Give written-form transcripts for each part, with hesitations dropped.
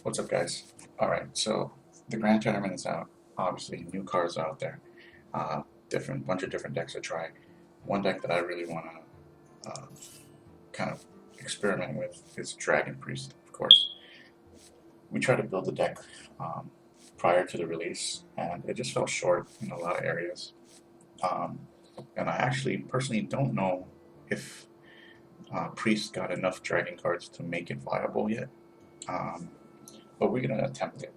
What's up, guys? Alright, so the Grand Tournament is out. Obviously, new cards are out there. Different bunch of different decks to try. One deck that I really want to kind of experiment with is Dragon Priest, of course. We tried to build the deck prior to the release, and it just fell short in a lot of areas. Um, and I actually personally don't know if Priest got enough Dragon cards to make it viable yet. Um, but we're gonna attempt it.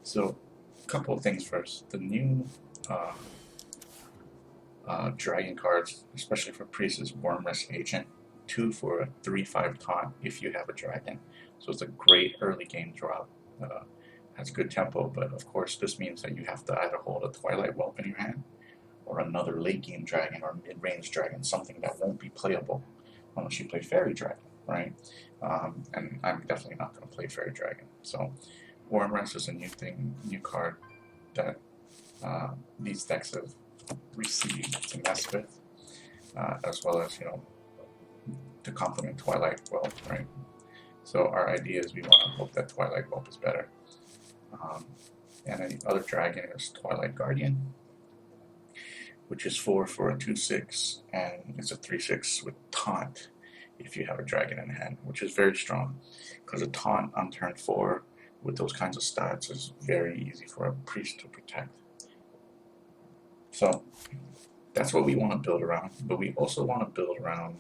So, a couple of things first. The new uh, dragon cards, especially for priests, is Wormrest Agent. 2 for a 3/5 taunt if you have a dragon. So it's a great early game drop. Has good tempo, but of course this means that you have to either hold a Twilight Whelp in your hand or another late game dragon or mid-range dragon, something that won't be playable unless you play Fairy Dragon, right? And I'm definitely not going to play Fairy Dragon. So Wormrest is a new thing, new card that these decks have received to mess with, as well as to complement Twilight Whelp, right? So our idea is we want to hope that Twilight Whelp is better. And then the other dragon is Twilight Guardian, which is 4 for a 2/6, and it's a 3/6 with taunt if you have a dragon in hand, which is very strong, because a taunt on turn 4 with those kinds of stats is very easy for a priest to protect. So that's what we want to build around, but we also want to build around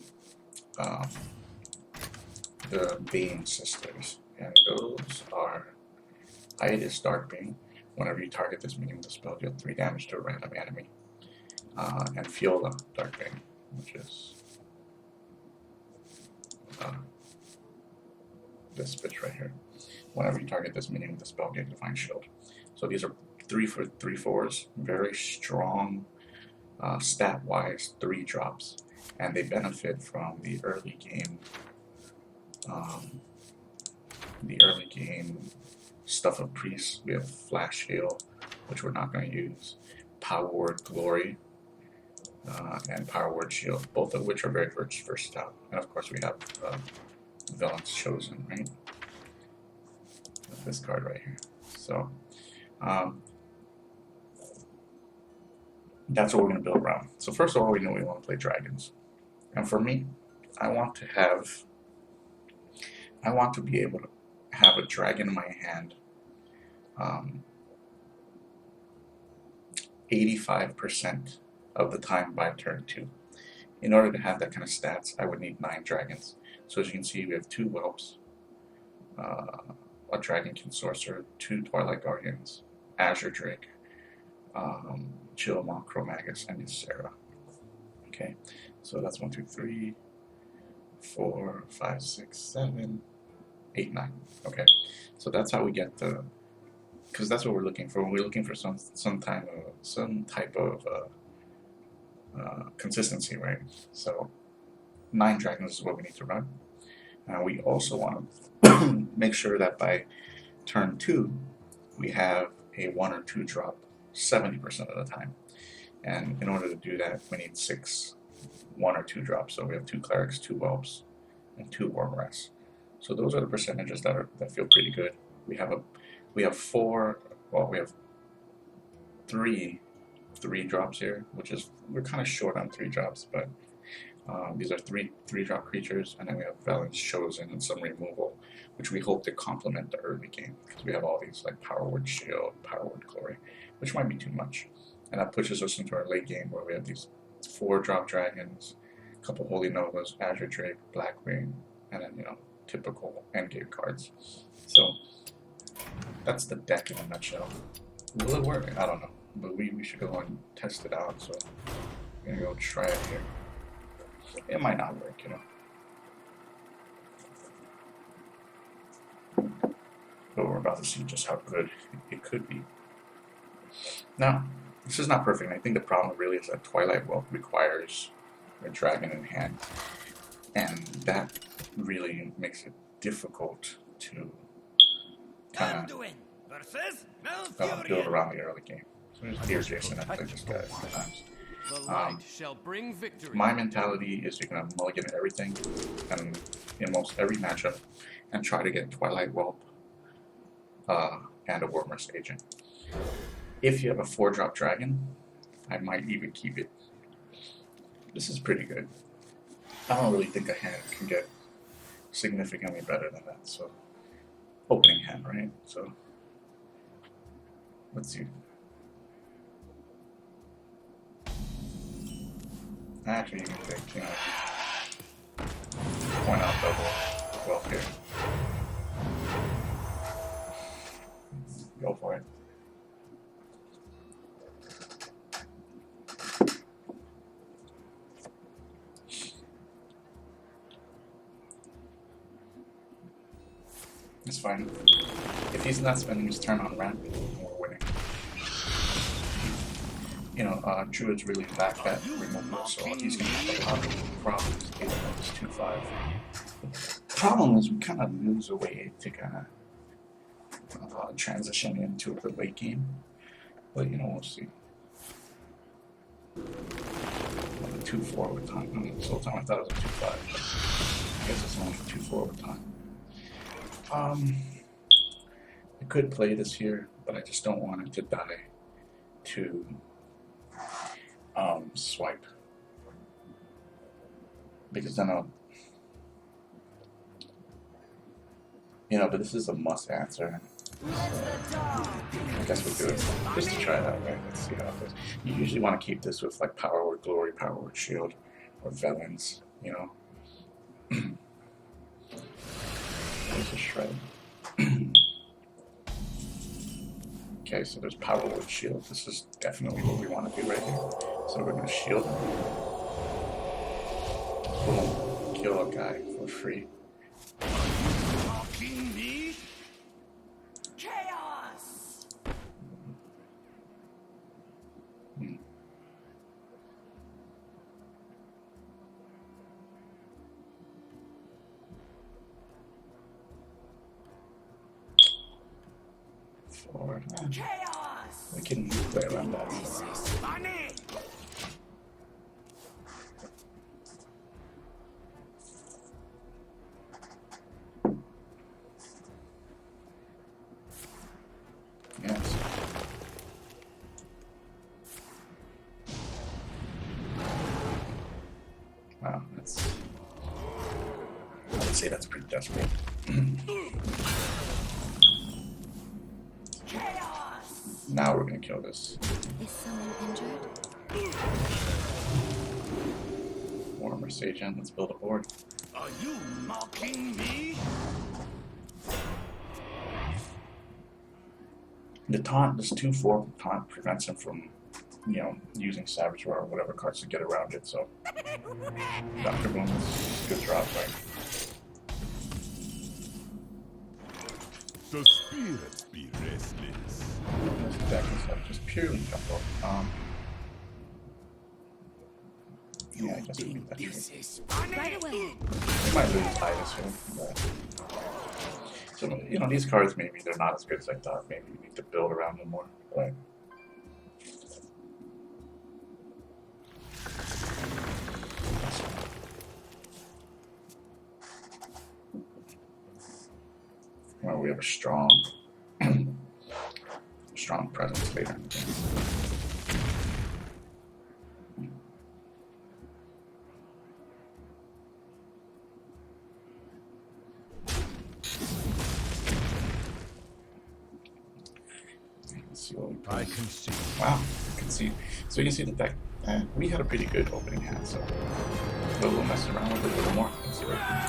the Bane sisters, and those are Itis Darkbane. Whenever you target this minion with a spell, deal 3 damage to a random enemy. And Fiola Darkbane, which is this bitch right here. Whenever you target this minion with a spell, get Divine Shield. So these are 3 for 3/4s, very strong stat-wise 3 drops, and they benefit from the early game stuff of priests. We have Flash Hail, which we're not going to use, Power Word Glory, and Power Word Shield, both of which are very versatile. And of course we have Villain's Chosen, right? This card right here. So that's what we're going to build around. So first of all, we know we want to play dragons. And for me, I want to be able to have a dragon in my hand 85% of the time by turn 2. In order to have that kind of stats, I would need 9 dragons. So as you can see, we have 2 whelps, a dragonkin sorcerer, 2 Twilight Guardians, Azure Drake, Chillamon, Chromagus, and Ysera. Okay, so that's 1, 2, 3, 4, 5, 6, 7, 8, 9. Okay, so that's how we get the, because that's what we're looking for. We're looking for some type of consistency, right? So 9 dragons is what we need to run. We also want to make sure that by turn 2 we have a 1 or 2 drop 70% of the time. And in order to do that, we need 6 1 or 2 drops. So we have 2 clerics, 2 whelps, and 2 Wormrests. So those are the percentages that feel pretty good. We have 3 drops here, which is, we're kind of short on 3 drops, but these are 3 drop creatures, and then we have Villain's Chosen and some removal, which we hope to complement the early game, because we have all these like Power Word Shield, Power Word Glory, which might be too much. And that pushes us into our late game where we have these 4 drop dragons, a couple Holy Novas, Azure Drake, Blackwing, and then typical endgame cards. So that's the deck in a nutshell. Will it work? I don't know, but we should go and test it out. So I'm gonna go try it here. It might not work, but we're about to see just how good it could be. Now, this is not perfect. I think the problem really is that Twilight Whelp requires a dragon in hand, and that really makes it difficult to kind of build around the early game. So there's Dear Jason, I played this guy a few times. My mentality is you're going to mulligan everything and in most every matchup and try to get Twilight Whelp and a Wormrest Agent. If you have a 4-drop dragon, I might even keep it. This is pretty good. I don't really think a hand can get significantly better than that. So, opening hand, right? So, let's see. Actually, you can think, you know, point out double well here. Go for it. It's fine. If he's not spending his turn on ramp, we're winning. You know, Druid's really back at removal, so he's going to have a lot of problems dealing with this 2-5. The problem is we kind of lose a way to kind of transition into the late game, but you know, we'll see. 2-4 over time. This whole time I thought it was a 2-5, but I guess it's only 2-4 over time. I could play this here, but I just don't want it to die to swipe, because then I'll, you know, but this is a must answer. I guess we'll do it just to try it out, right? Let's see how it goes. You usually want to keep this with like Power Word Glory, Power Word Shield, or Felons, you know. There's a shred. Okay, so there's Power Word Shield. This is definitely what we want to do right here. So we're going to shield him. Boom. Kill a guy for free. Mocking me? Chaos! Forward. Chaos! We can play around that. This is funny! Yes. Wow, that's... I would say that's pretty desperate. Chaos! Now we're gonna kill this. Is someone injured? Wormrest Agent, let's build a board. Are you mocking me? The taunt, this 2-4 taunt prevents him from, you know, using Savage Roar or whatever cards to get around it, so Dr. Boom is a good drop, right? The spirits be restless. This deck is like just purely tempo. Yeah, I guess we need that tree. This is funny! Right away. We might lose Titus here, but... So, you know, these cards, maybe they're not as good as I thought. Maybe we need to build around them more, but... Well, we have a strong, strong presence later in the game. Let's see what we play. I can see. Wow, you can see. So you can see the deck. We had a pretty good opening hand, so we'll mess around with it a little more and see what we can